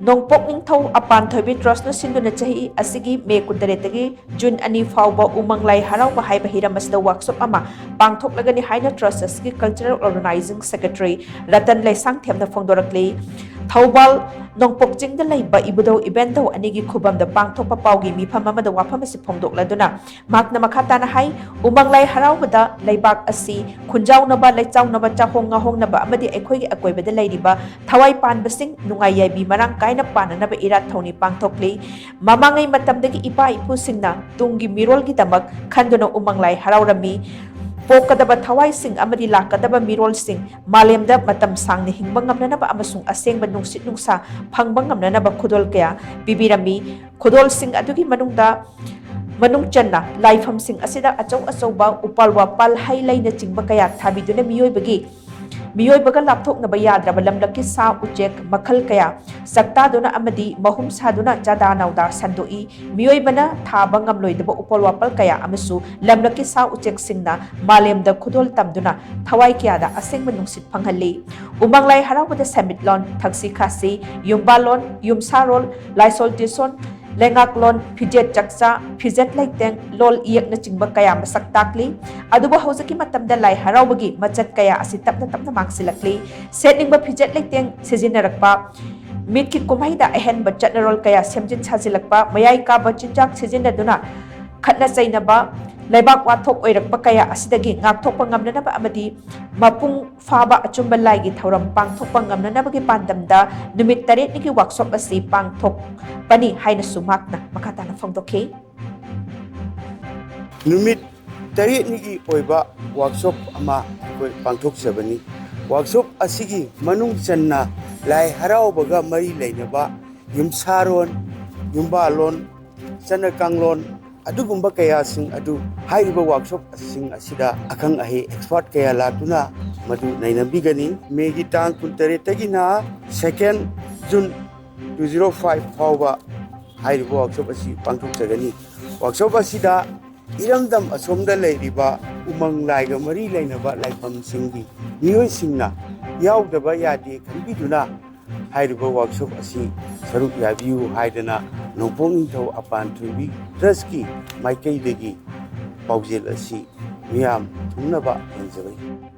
NONGPOK NINGTHOU APANTHOIBI TRUSTNA SHINDUNA CHAHI ASIGI May 13 June 2 PHAOBA Umang Lai Haraoba Haiba Hiram Asida workshop ama Pangthoklagani HAINA Trust ASIGI Cultural Organizing Secretary RATAN LEISHANGTHEM Phongdoraklli Thaubal NONGPOK Jingda Laiba Ibudau Ibendau Anigi Khubamda Pangthokpa Paugi Mifam amada wafam asi phongdokladuna Makna makhatana hai Umang Lai Haraobada Laibak asi Khunjaunaba Laichaunaba Chahongnaba amadi Aikhoigi Akoibada Lairiba Thawai Panbasing Nungai Yaibi Marang Kaina Pananaba Irat Thoni Pangthokli Mamangai Matamdagi Ipa Ipusingna Tungi Mirolgi Damak Khanduna Umang Lai Haraurami Pokadaba Thawai Sing Amadi Lakadaba Mirol Sing Malemda Matam Sang ni Hingbangam Nanaba Amasung Aseng Banungsit Nungsa Pangbangam Nanaba Kudol Kaya Bibirami Kudol Sing Adugi Manungda Manung Channa Laifam Sing Asida Achau Asauba Upalwa Pal Hailay na Chingba Kaya Thabiduna Miyoy Bagi Miyoy Baga Lapthok na Bayadra Balamlaki Sa Ujek Makal Kaya Sakta Duna Amadi Mahum Saduna Jadanaw da Sandoi Miyoy Bana Thabang Amloy Daba Upalwa Pal Kaya Amasu Lamlaki Sa Ujek Singna Malem da Kudol Tamduna Thawai Kaya da Aseng Manungsit Panghali Umang Lai Haraoba Samitlon Tagsi Kasi Yumbalon Yumsarol Laisol Tison Lengaklon Pijet Jaksa Pijet Laiteng Lol Iyak na Chingba Kaya Masak Takli Aduba Hosaki Matamda Lai Haraobagi Machat Kaya Asitap na Tapna Maksilakli Setting ba Pijet Laiteng Sizinarakpa Mitki Kumhaida Ehen Bachat na Rol Kaya Semjin Chazilakpa Mayay Ka Bachinjak Sizinaduna Katna Zainaba Laibak Wathok Oirakpa Kaya Asidagi Ngakthok Pangamna ba Amadi Mapung Phaba Achumba Laigi Thauram Pangthok Pangamna Bagi Pandamda Numit Taret Niki Workshop Asi Pangthok Pani Haina Sumakna Makatana Phongdokhe Numit Taret Niki Oiba Workshop Ama Pangthok Sabani Workshop Asigi Manung Channa Lai Haraobaga Mari Lainaba Yumsaron Yumbalon Chanakanglon Adugumba kaya sing adu haiba workshop sing asida akang ahi expert kaya latuna madu nainambigani megi tang kuntare tagina 2nd June 2005 PHAOBA haiba workshop asi pangthoklagani workshop asida iramdam asomda leiriba umang laiga mari lainaba laifam singgi miyoi singna yaudaba yade kanbiduna haiba workshop asi saruk yabiu haidana NONGPOK NINGTHOU APANTHOIBI TRUSTKI MAIKAIDAGI PAUJEL ASI MIYAM THUNGNABA HENJABI